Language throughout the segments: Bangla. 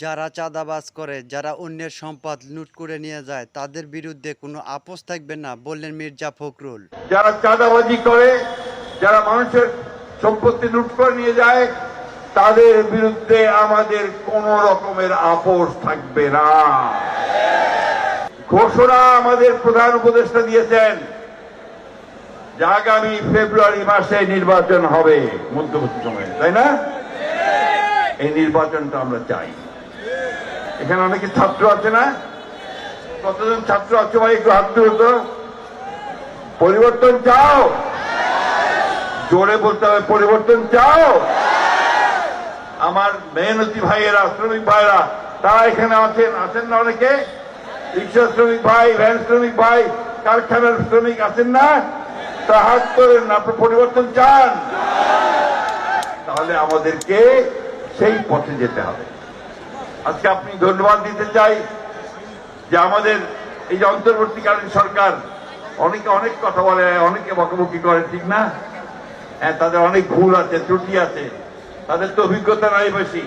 যারা চাঁদাবাজ করে, যারা অন্যের সম্পদ লুট করে নিয়ে যায়, তাদের বিরুদ্ধে কোনো আপোষ থাকবে না, বললেন মির্জা ফখরুল। যারা চাঁদাবাজি করে, যারা মানুষের সম্পত্তি লুট করে নিয়ে যায়, তাদের বিরুদ্ধে আমাদের কোন রকমের আপোষ থাকবে না। ঘোষণা আমাদের প্রধান উপদেষ্টা দিয়েছেন যে আগামী ফেব্রুয়ারি মাসে নির্বাচন হবে, মধ্যবর্তী সময়ে, তাই না? এই নির্বাচনটা আমরা চাই। এখানে অনেকে ছাত্র আছে না? কতজন ছাত্র আছে ভাই, একটু হাত তুলো তো। পরিবর্তন চাও? জোরে বলতে হবে, পরিবর্তন চাও? আমার মেহনতি ভাইয়েরা, শ্রমিক ভাইরা, তারা এখানে আছেন না? অনেকে রিক্সা শ্রমিক ভাই, ভ্যান শ্রমিক ভাই, কারখানার শ্রমিক আছেন না? তা হাত তোলেন না। আপনি পরিবর্তন চান? তাহলে আমাদেরকে সেই পথে যেতে হবে। আজকে আপনি ধন্যবাদ দিতে চাই যে আমাদের এই যে অন্তর্বর্তীকালীন সরকার, অনেকে অনেক কথা বলে, অনেকে বকাবকি করে, ঠিক না? হ্যাঁ, তাদের অনেক ভুল আছে, ত্রুটি আছে, তাদের তো অভিজ্ঞতা নাই বেশি।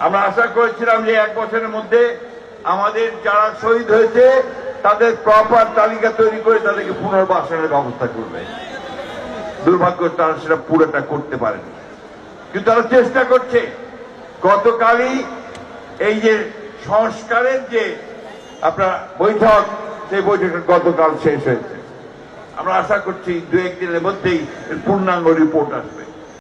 আমরা আশা করেছিলাম যে 1 বছরের মধ্যে আমাদের যারা শহীদ হয়েছে তাদের প্রপার তালিকা তৈরি করে তাদেরকে পুনর্বাসনের ব্যবস্থা করবে। দুর্ভাগ্য, তারা সেটা পুরোটা করতে পারেনি, কিন্তু তারা চেষ্টা করছে। গতকালই এই যে সংস্কারের যে আপনার বৈঠক, সেই বৈঠকটা গতকাল শেষ হয়েছে। আমরা আশা করছি 2-1 দিনের মধ্যেই পূর্ণাঙ্গ রিপোর্ট আসবে।